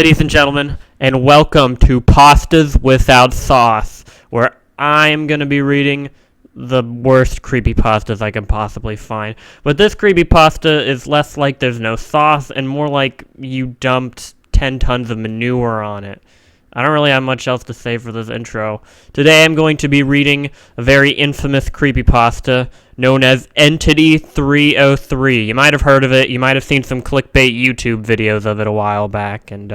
ladies and gentlemen, and welcome to Pastas Without Sauce, where I'm going to be reading the worst creepypastas I can possibly find. But this creepypasta is less like there's no sauce and more like you dumped 10 tons of manure on it. I don't really have much else to say for this intro. Today I'm going to be reading a very infamous creepypasta known as Entity 303. You might have heard of it. You might have seen some clickbait YouTube videos of it a while back. And,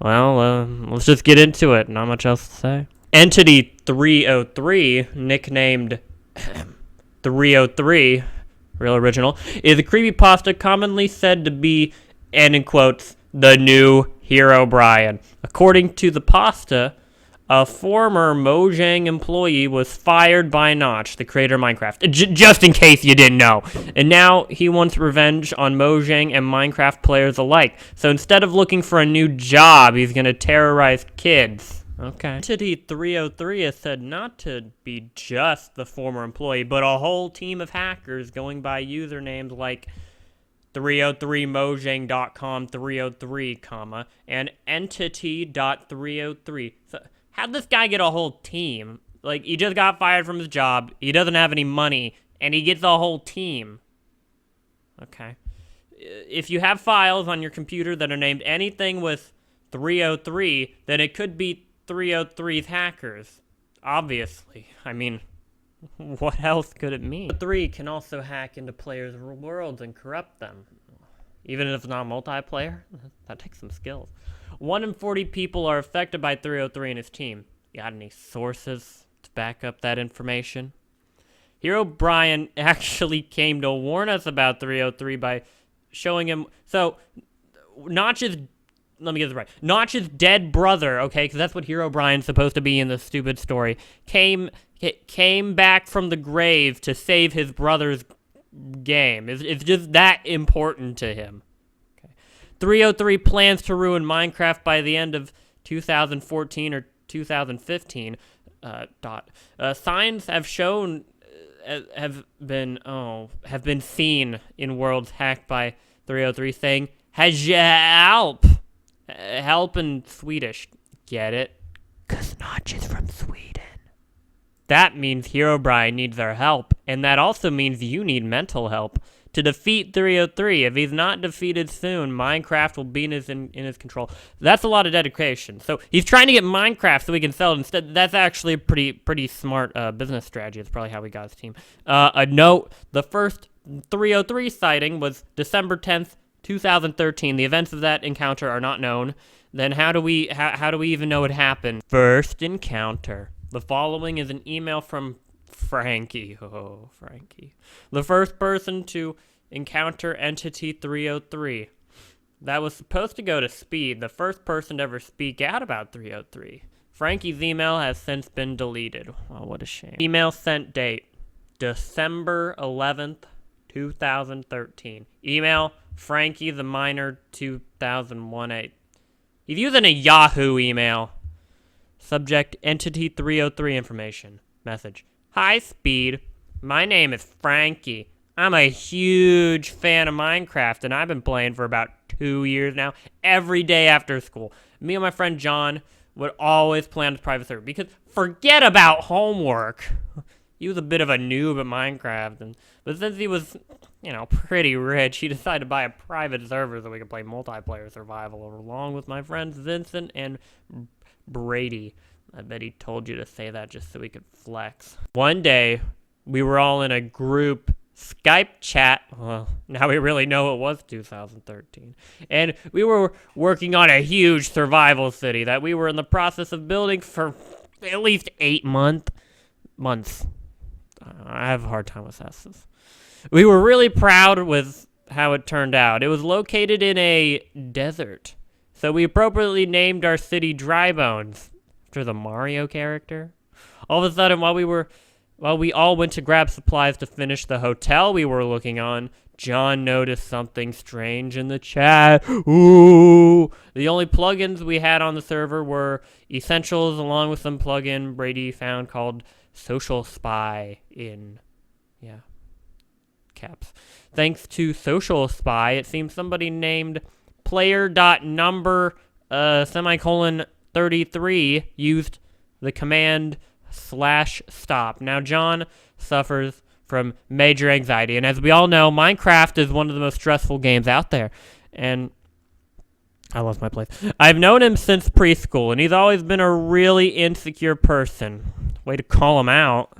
let's just get into it. Not much else to say. Entity 303, nicknamed 303, real original, is a creepypasta commonly said to be, and in quotes, the new Herobrine. According to the pasta, a former Mojang employee was fired by Notch, the creator of Minecraft. Just in case you didn't know. And now he wants revenge on Mojang and Minecraft players alike. So instead of looking for a new job, he's going to terrorize kids. Okay. Entity 303 is said not to be just the former employee, but a whole team of hackers going by usernames like 303mojang.com 303, and entity.303. So how'd this guy get a whole team? Like, he just got fired from his job, he doesn't have any money, and he gets a whole team. Okay. If you have files on your computer that are named anything with 303, then it could be 303's hackers. Obviously. I mean, what else could it mean? 3 can also hack into players' worlds and corrupt them. Even if it's not multiplayer, that takes some skills. 1 in 40 people are affected by 303 and his team. You got any sources to back up that information? Herobrine actually came to warn us about 303 by showing him... So, Notch's... Let me get this right. Notch's dead brother, okay, because that's what Herobrine's supposed to be in this stupid story, came back from the grave to save his brother's game. It's just that important to him. Okay. 303 plans to ruin Minecraft by the end of 2014 or 2015. Signs have shown have been seen in worlds hacked by 303 saying help in Swedish. Get it? 'Cause Notch is from Sweden. That means Herobrine needs our help, and that also means you need mental help. To defeat 303, if he's not defeated soon, Minecraft will be in his control. That's a lot of dedication. So he's trying to get Minecraft so we can sell it instead. That's actually a pretty smart business strategy. That's probably how we got his team. A note, the first 303 sighting was December 10th, 2013. The events of that encounter are not known. Then how do we even know it happened? First encounter. The following is an email from Frankie. Oh, Frankie. The first person to encounter Entity 303. That was supposed to go to Speed, the first person to ever speak out about 303. Frankie's email has since been deleted. Oh, what a shame. Email sent date, December 11th, 2013. Email, Frankie the Miner 2001. He's using a Yahoo email. Subject, Entity 303 information. Message. Hi, Speed. My name is Frankie. I'm a huge fan of Minecraft, and I've been playing for about 2 years now, every day after school. Me and my friend John would always play on his private server, because forget about homework. He was a bit of a noob at Minecraft, but since he was, pretty rich, he decided to buy a private server so we could play multiplayer survival along with my friends Vincent and Brady. I bet he told you to say that just so he could flex. One day, we were all in a group Skype chat. Well, now we really know it was 2013. And we were working on a huge survival city that we were in the process of building for at least 8 months. I have a hard time with S's. We were really proud with how it turned out. It was located in a desert. So we appropriately named our city Drybones, after the Mario character. All of a sudden, while we all went to grab supplies to finish the hotel we were looking on, John noticed something strange in the chat. Ooh! The only plugins we had on the server were Essentials, along with some plugin Brady found called Social Spy in, caps. Thanks to Social Spy, it seems somebody named player.number semicolon 33 used the command /stop. Now, John suffers from major anxiety, and as we all know, Minecraft is one of the most stressful games out there, and I lost my place. I've known him since preschool, and he's always been a really insecure person. Way to call him out.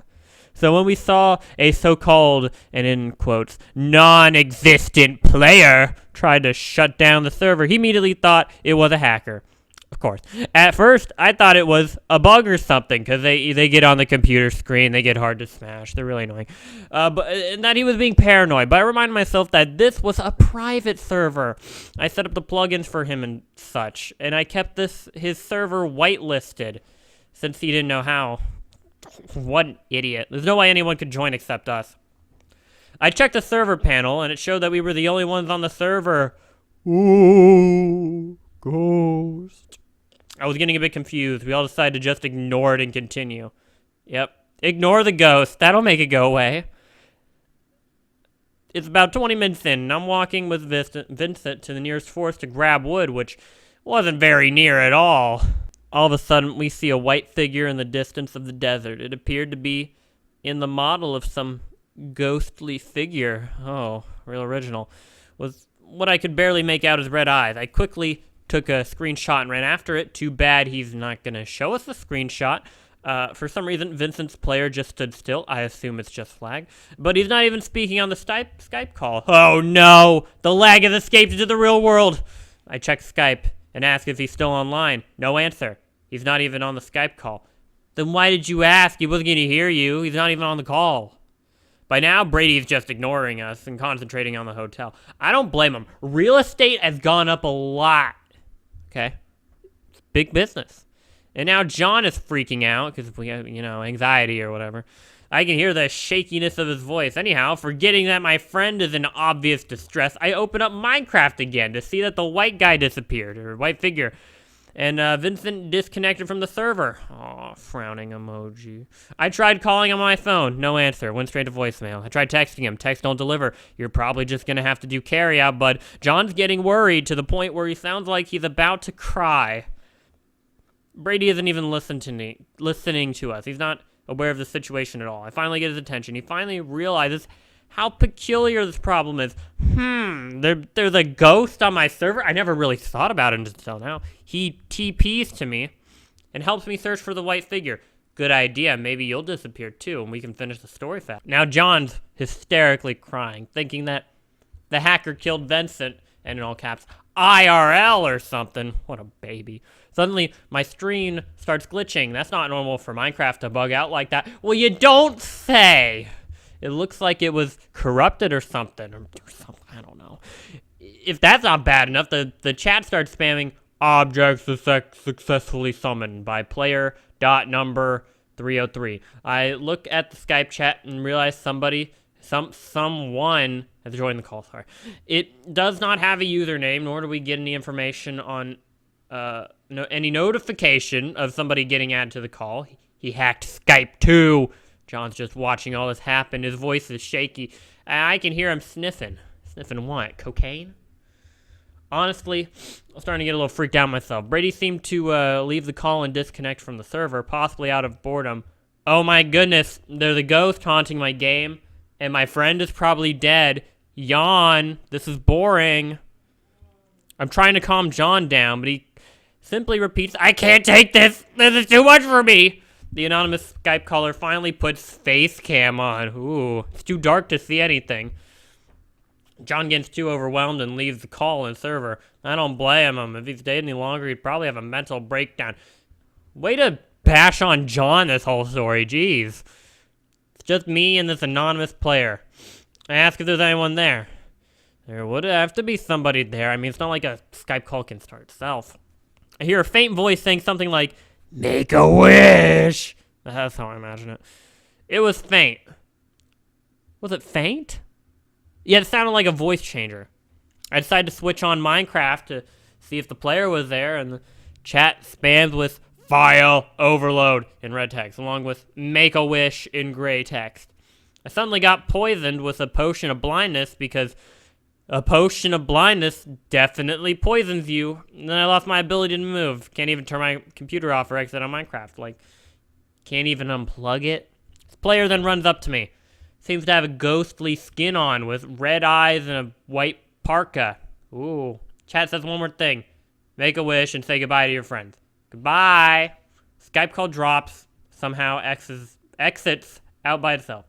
So when we saw a so-called, and in quotes, non-existent player try to shut down the server, he immediately thought it was a hacker. Of course. At first, I thought it was a bug or something, because they get on the computer screen, they get hard to smash, they're really annoying. And that he was being paranoid, but I reminded myself that this was a private server. I set up the plugins for him and such, and I kept his server whitelisted, since he didn't know how. What an idiot. There's no way anyone could join except us. I checked the server panel, and it showed that we were the only ones on the server. Ooh, ghost. I was getting a bit confused. We all decided to just ignore it and continue. Yep. Ignore the ghost. That'll make it go away. It's about 20 minutes in, and I'm walking with Vincent to the nearest forest to grab wood, which wasn't very near at all. All of a sudden, we see a white figure in the distance of the desert. It appeared to be in the model of some ghostly figure. Oh, real original. Was what I could barely make out his red eyes. I quickly took a screenshot and ran after it. Too bad he's not going to show us the screenshot. For some reason, Vincent's player just stood still. I assume it's just lag. But he's not even speaking on the Skype call. Oh no! The lag has escaped into the real world! I checked Skype and asked if he's still online. No answer. He's not even on the Skype call. Then why did you ask? He wasn't going to hear you. He's not even on the call. By now, Brady's just ignoring us and concentrating on the hotel. I don't blame him. Real estate has gone up a lot. Okay? It's big business. And now John is freaking out because we have, anxiety or whatever. I can hear the shakiness of his voice. Anyhow, forgetting that my friend is in obvious distress, I open up Minecraft again to see that the white guy disappeared, or white figure. And Vincent disconnected from the server. Aw, frowning emoji. I tried calling him on my phone. No answer. Went straight to voicemail. I tried texting him. Text don't deliver. You're probably just going to have to do carry out, bud. John's getting worried to the point where he sounds like he's about to cry. Brady isn't even listening to us. He's not aware of the situation at all. I finally get his attention. He finally realizes how peculiar this problem is. There's a ghost on my server? I never really thought about it until now. He TPs to me and helps me search for the white figure. Good idea. Maybe you'll disappear too, and we can finish the story fast. Now John's hysterically crying, thinking that the hacker killed Vincent, and in all caps, IRL or something. What a baby. Suddenly, my screen starts glitching. That's not normal for Minecraft to bug out like that. Well, you don't say! It looks like it was corrupted or something. I don't know. If that's not bad enough, the chat starts spamming objects successfully summoned by player.number 303. I look at the Skype chat and realize someone has joined the call. Sorry. It does not have a username, nor do we get any information on any notification of somebody getting added to the call. He hacked Skype too. John's just watching all this happen. His voice is shaky. I can hear him sniffing. Sniffing what? Cocaine? Honestly, I'm starting to get a little freaked out myself. Brady seemed to leave the call and disconnect from the server, possibly out of boredom. Oh my goodness, there's a ghost haunting my game, and my friend is probably dead. Yawn. This is boring. I'm trying to calm John down, but he simply repeats, I can't take this. This is too much for me. The anonymous Skype caller finally puts face cam on. Ooh, it's too dark to see anything. John gets too overwhelmed and leaves the call and server. I don't blame him. If he stayed any longer, he'd probably have a mental breakdown. Way to bash on John this whole story. Jeez. It's just me and this anonymous player. I ask if there's anyone there. There would have to be somebody there. I mean, it's not like a Skype call can start itself. I hear a faint voice saying something like, make a wish. That's how I imagine it. It was faint. Was it faint? Yeah, it sounded like a voice changer. I decided to switch on Minecraft to see if the player was there, and the chat spams with file overload in red text, along with make a wish in gray text. I suddenly got poisoned with a potion of blindness because A potion of blindness definitely poisons you. And then I lost my ability to move. Can't even turn my computer off or exit on Minecraft. Like, can't even unplug it. This player then runs up to me. Seems to have a ghostly skin on with red eyes and a white parka. Ooh. Chat says one more thing. Make a wish and say goodbye to your friends. Goodbye. Skype call drops. Somehow exits out by itself.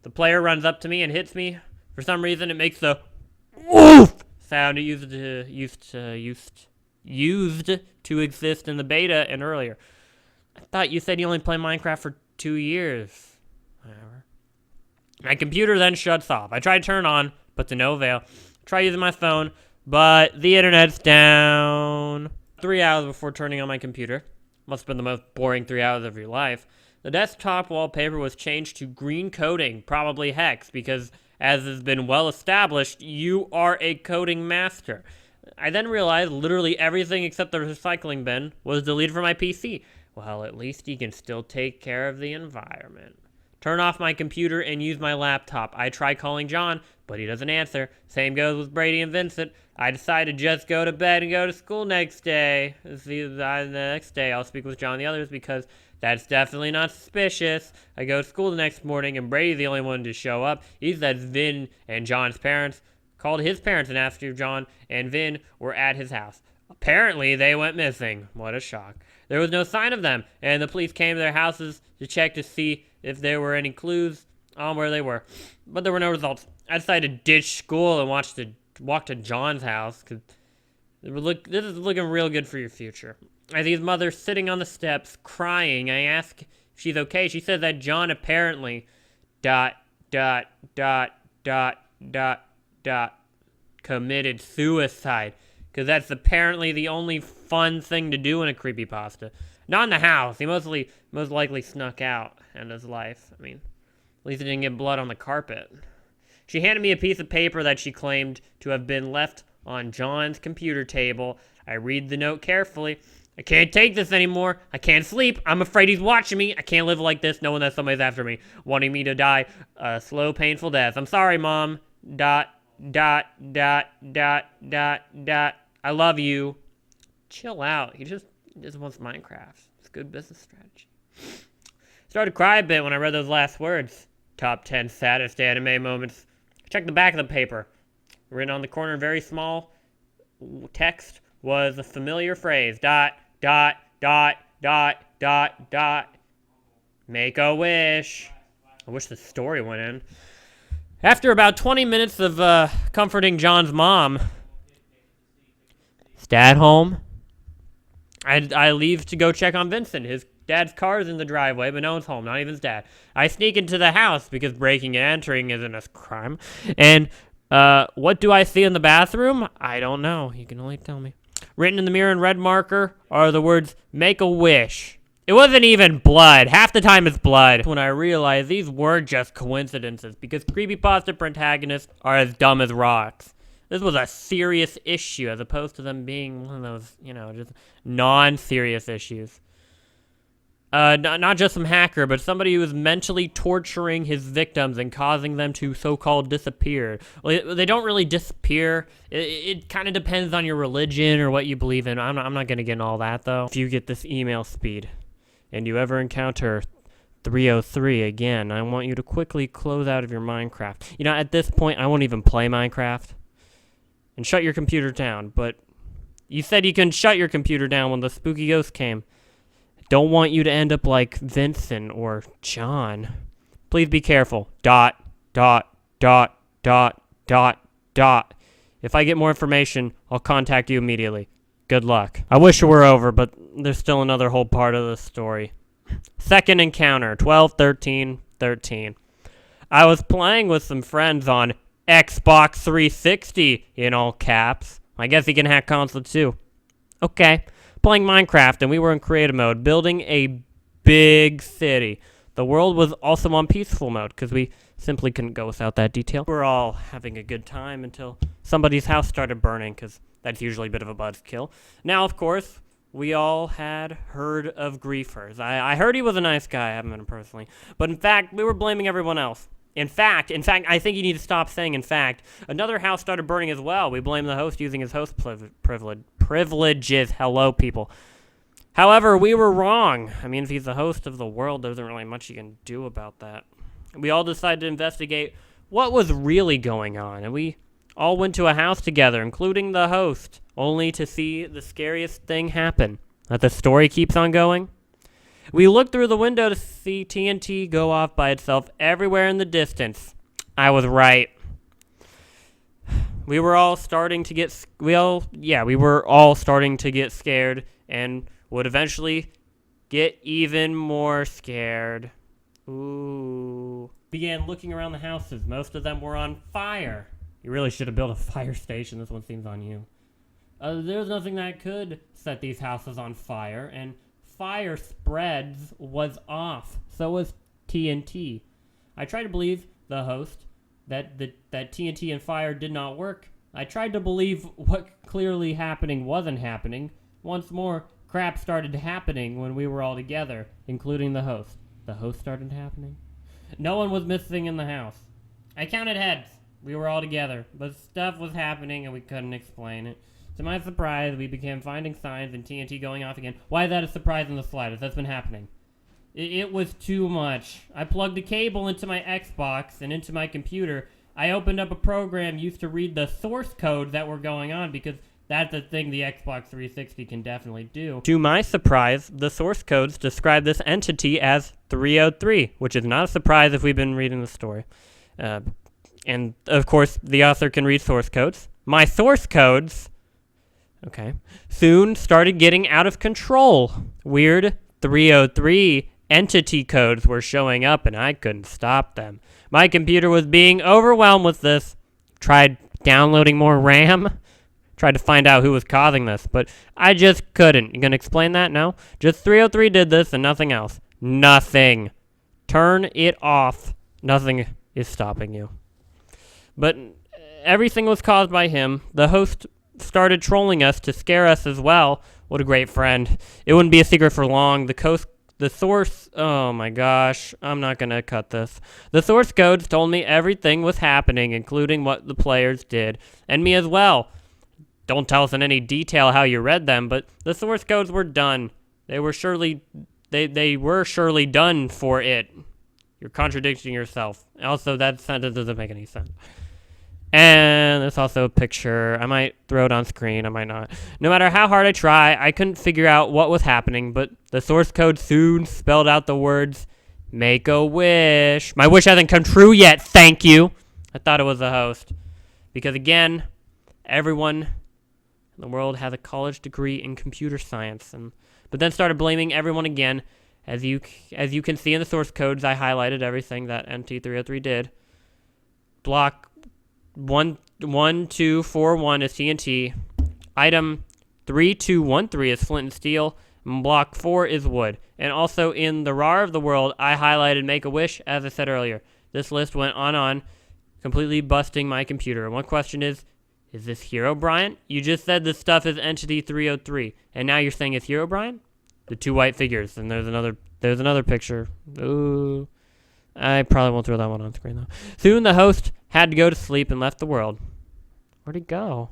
The player runs up to me and hits me. For some reason, it makes the oof sound it used to exist in the beta and earlier. I thought you said you only play Minecraft for 2 years. Whatever. My computer then shuts off. I try to turn on, but to no avail. Try using my phone, but the internet's down. 3 hours before turning on my computer. Must have been the most boring 3 hours of your life. The desktop wallpaper was changed to green coding, probably hex, because as has been well established, you are a coding master. I then realized literally everything except the recycling bin was deleted from my PC. Well, at least you can still take care of the environment. Turn off my computer and use my laptop. I try calling John, but he doesn't answer. Same goes with Brady and Vincent. I decide to just go to bed and go to school next day. The next day I'll speak with John and the others because that's definitely not suspicious. I go to school the next morning and Brady's the only one to show up. He says Vin and John's parents called his parents and asked if John and Vin were at his house. Apparently they went missing. What a shock. There was no sign of them, and the police came to their houses to check to see if there were any clues on where they were. But there were no results. I decided to ditch school and walk to John's house, because this is looking real good for your future. I see his mother sitting on the steps, crying. I ask if she's okay. She says that John apparently committed suicide. Because that's apparently the only fun thing to do in a creepypasta. Not in the house. He most likely snuck out in his life. I mean, at least he didn't get blood on the carpet. She handed me a piece of paper that she claimed to have been left on John's computer table. I read the note carefully. I can't take this anymore. I can't sleep. I'm afraid he's watching me. I can't live like this knowing that somebody's after me, wanting me to die a slow, painful death. I'm sorry, Mom. I love you. Chill out. He just wants Minecraft. It's a good business strategy. Started to cry a bit when I read those last words. Top 10 saddest anime moments. Check the back of the paper. Written on the corner, very small text, was a familiar phrase. ... Make a wish. I wish the story went in. After about 20 minutes of comforting John's mom, is Dad home? I leave to go check on Vincent. His dad's car's in the driveway, but no one's home, not even his dad. I sneak into the house because breaking and entering isn't a crime. And what do I see in the bathroom? I don't know. You can only tell me. Written in the mirror in red marker are the words, make a wish. It wasn't even blood. Half the time it's blood. When I realized these were just coincidences because creepypasta protagonists are as dumb as rocks. This was a serious issue as opposed to them being one of those, just non-serious issues. Not just some hacker, but somebody who was mentally torturing his victims and causing them to so-called disappear. Well, they don't really disappear. It kind of depends on your religion or what you believe in. I'm not going to get into all that, though. If you get this email speed and you ever encounter 303 again, I want you to quickly close out of your Minecraft. At this point, I won't even play Minecraft. And shut your computer down. But you said you can shut your computer down when the spooky ghost came. Don't want you to end up like Vincent or John. Please be careful. ... If I get more information, I'll contact you immediately. Good luck. I wish it were over, but there's still another whole part of the story. Second encounter, 12/13/13. I was playing with some friends on Xbox 360 in all caps. I guess he can hack console too. Okay. Playing Minecraft, and we were in creative mode, building a big city. The world was also on peaceful mode, because we simply couldn't go without that detail. We were all having a good time until somebody's house started burning, because that's usually a bit of a buzzkill. Now, of course, we all had heard of griefers. I heard he was a nice guy, I haven't met him personally. But in fact, we were blaming everyone else. In fact, I think you need to stop saying in fact. Another house started burning as well. We blame the host using his host privileges. Hello, people. However, we were wrong. I mean, if he's the host of the world, there's not really much you can do about that. We all decided to investigate what was really going on, and we all went to a house together, including the host, only to see the scariest thing happen. That the story keeps on going. We looked through the window to see TNT go off by itself everywhere in the distance. I was right. We were all starting to get scared and would eventually get even more scared. Ooh. Began looking around the houses. Most of them were on fire. You really should have built a fire station. This one seems on you. There's nothing that could set these houses on fire, and fire spreads was off. So was TNT. I tried to believe the host that TNT and fire did not work. I tried to believe what clearly happening wasn't happening. Once more, crap started happening when we were all together, including the host. The host started happening? No one was missing in the house. I counted heads. We were all together, but stuff was happening and we couldn't explain it. To my surprise, we began finding signs and TNT going off again. Why is that a surprise in the slightest? That's been happening. It was too much. I plugged a cable into my Xbox and into my computer. I opened up a program used to read the source code that were going on because that's a thing the Xbox 360 can definitely do. To my surprise, the source codes describe this entity as 303, which is not a surprise if we've been reading the story. And, of course, the author can read source codes. My source codes, soon started getting out of control. Weird 303 entity codes were showing up, and I couldn't stop them. My computer was being overwhelmed with this. Tried downloading more RAM. Tried to find out who was causing this, but I just couldn't. You gonna explain that? No? Just 303 did this and nothing else. Nothing. Turn it off. Nothing is stopping you. But everything was caused by him. The host started trolling us to scare us as well. What a great friend. It wouldn't be a secret for long. The source, oh my gosh, I'm not going to cut this. The source codes told me everything was happening, including what the players did, and me as well. Don't tell us in any detail how you read them, but the source codes were done. They were surely done for it. You're contradicting yourself. Also, that sentence doesn't make any sense. And there's also a picture. I might throw it on screen. I might not. No matter how hard I try, I couldn't figure out what was happening, but the source code soon spelled out the words, "Make a wish." My wish hasn't come true yet, thank you. I thought it was the host. Because again, everyone in the world has a college degree in computer science, but then started blaming everyone again. As you can see in the source codes, I highlighted everything that NT303 did. Block 1241 is TNT. Item 3213 is flint and steel. And block 4 is wood. And also in the RAR of the world, I highlighted Make a Wish, as I said earlier. This list went on, completely busting my computer. And one question is this Hero Brian? You just said this stuff is Entity 303, and now you're saying it's Hero Brian? The two white figures, and there's another picture. Ooh. I probably won't throw that one on screen, though. Soon the host had to go to sleep and left the world. Where'd he go?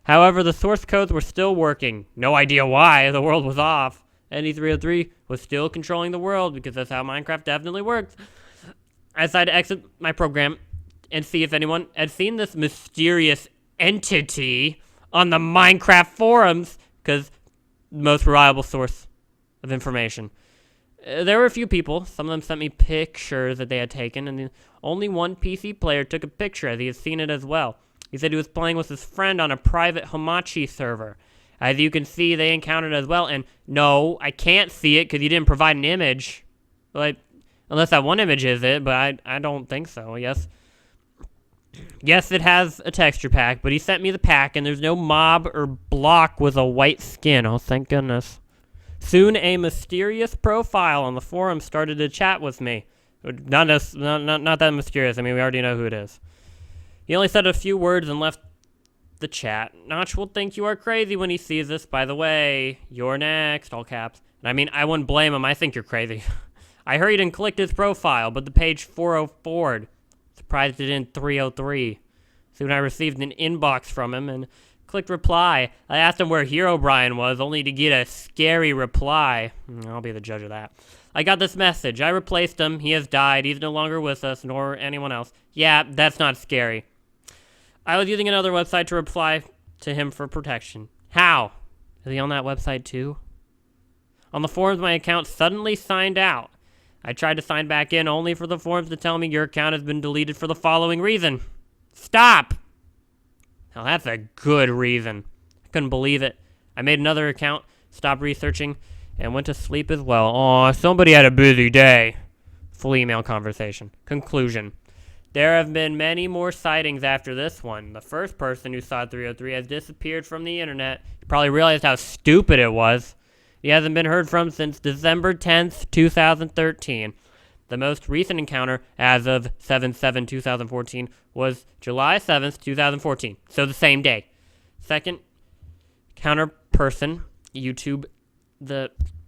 However, the source codes were still working. No idea why. The world was off. ND303 was still controlling the world because that's how Minecraft definitely works. I decided to exit my program and see if anyone had seen this mysterious entity on the Minecraft forums, because the most reliable source of information. There were a few people. Some of them sent me pictures that they had taken, and only one PC player took a picture as he had seen it as well. He said he was playing with his friend on a private Hamachi server. As you can see, they encountered it as well, and no, I can't see it because you didn't provide an image. Like, unless that one image is it, but I don't think so, yes. Yes, it has a texture pack, but he sent me the pack, and there's no mob or block with a white skin. Oh, thank goodness. Soon, a mysterious profile on the forum started to chat with me. Not that mysterious. I mean, we already know who it is. He only said a few words and left the chat. Notch will think you are crazy when he sees this. By the way, you're next, all caps. And I mean, I wouldn't blame him. I think you're crazy. I hurried and clicked his profile, but the page 404'd. Surprised it didn't 303. Soon I received an inbox from him and clicked reply. I asked him where Herobrine was, only to get a scary reply. I'll be the judge of that. I got this message. I replaced him. He has died. He's no longer with us, nor anyone else. Yeah, that's not scary. I was using another website to reply to him for protection. How? Is he on that website too? On the forums, my account suddenly signed out. I tried to sign back in only for the forums to tell me your account has been deleted for the following reason. Stop! Now that's a good reason. I couldn't believe it. I made another account, stopped researching, and went to sleep as well. Aw, somebody had a busy day. Full email conversation. Conclusion. There have been many more sightings after this one. The first person who saw 303 has disappeared from the internet. You probably realized how stupid it was. He hasn't been heard from since December 10th, 2013. The most recent encounter, as of 7/7/2014, was July 7th, 2014. So the same day. Second counter person, YouTube,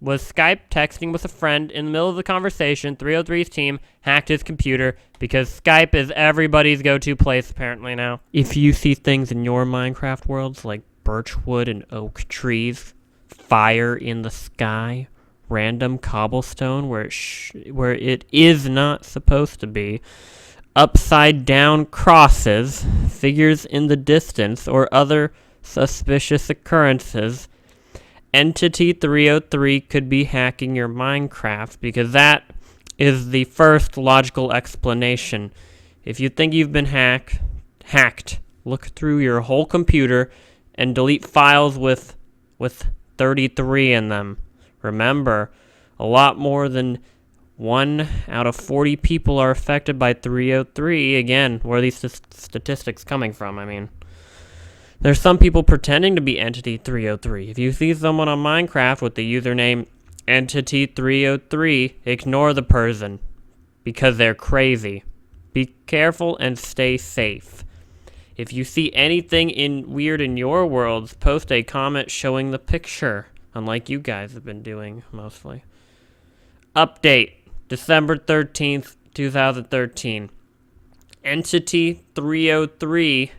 was Skype texting with a friend. In the middle of the conversation, 303's team hacked his computer because Skype is everybody's go-to place apparently now. If you see things in your Minecraft worlds like birchwood and oak trees, fire in the sky, random cobblestone where it is not supposed to be, upside down crosses, figures in the distance, or other suspicious occurrences, Entity 303 could be hacking your Minecraft, because that is the first logical explanation. If you think you've been hacked, look through your whole computer and delete files with 33 in them. Remember, a lot more than 1 out of 40 people are affected by 303. Again, where are these statistics coming from? I mean, there's some people pretending to be Entity 303. If you see someone on Minecraft with the username Entity 303, ignore the person, because they're crazy. Be careful and stay safe. If you see anything weird in your worlds, post a comment showing the picture, unlike you guys have been doing mostly. Update, December 13th, 2013. Entity 303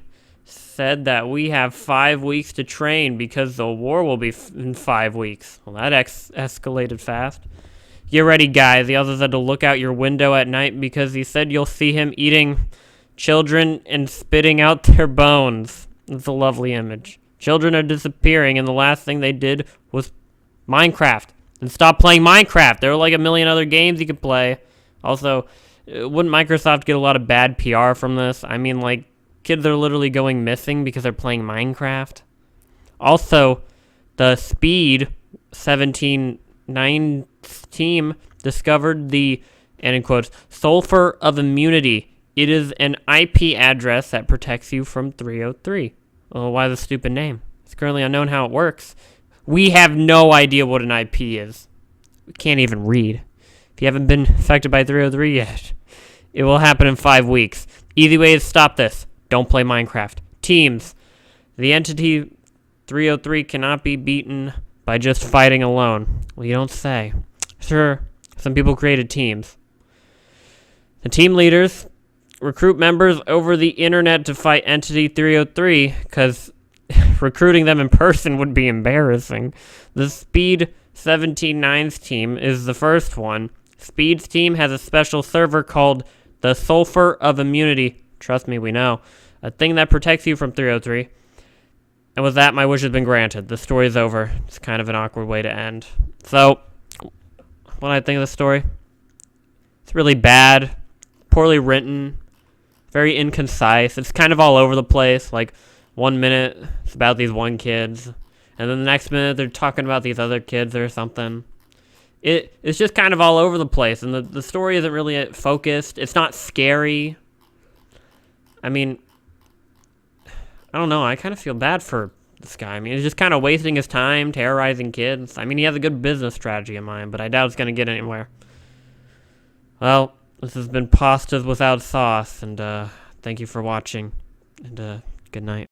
said that we have 5 weeks to train because the war will be in 5 weeks. Well, that escalated fast. Get ready, guys. He also said to look out your window at night because he said you'll see him eating children and spitting out their bones. It's a lovely image. Children are disappearing, and the last thing they did was Minecraft. And stop playing Minecraft. There are like a million other games you could play. Also, wouldn't Microsoft get a lot of bad PR from this? I mean, like, kids are literally going missing because they're playing Minecraft. Also, the Speed 17/9 team discovered the, and in quotes, sulfur of immunity. It is an IP address that protects you from 303. Well, why the stupid name? It's currently unknown how it works. We have no idea what an IP is. We can't even read. If you haven't been affected by 303 yet, it will happen in 5 weeks. Easy way to stop this. Don't play Minecraft. Teams. The Entity 303 cannot be beaten by just fighting alone. Well, you don't say. Sure, some people created teams. The team leaders recruit members over the internet to fight Entity 303, because recruiting them in person would be embarrassing. The Speed 17/9's team is the first one. Speed's team has a special server called the Sulfur of Immunity. Trust me, we know. A thing that protects you from 303. And with that, my wish has been granted. The story's over. It's kind of an awkward way to end. So, what do I think of the story? It's really bad. Poorly written. Very inconcise. It's kind of all over the place. Like, 1 minute, it's about these one kids. And then the next minute, they're talking about these other kids or something. It's just kind of all over the place. And the story isn't really focused. It's not scary. I mean, I don't know. I kind of feel bad for this guy. I mean, he's just kind of wasting his time terrorizing kids. I mean, he has a good business strategy in mind, but I doubt it's going to get anywhere. Well, this has been Pastas Without Sauce, and thank you for watching, and good night.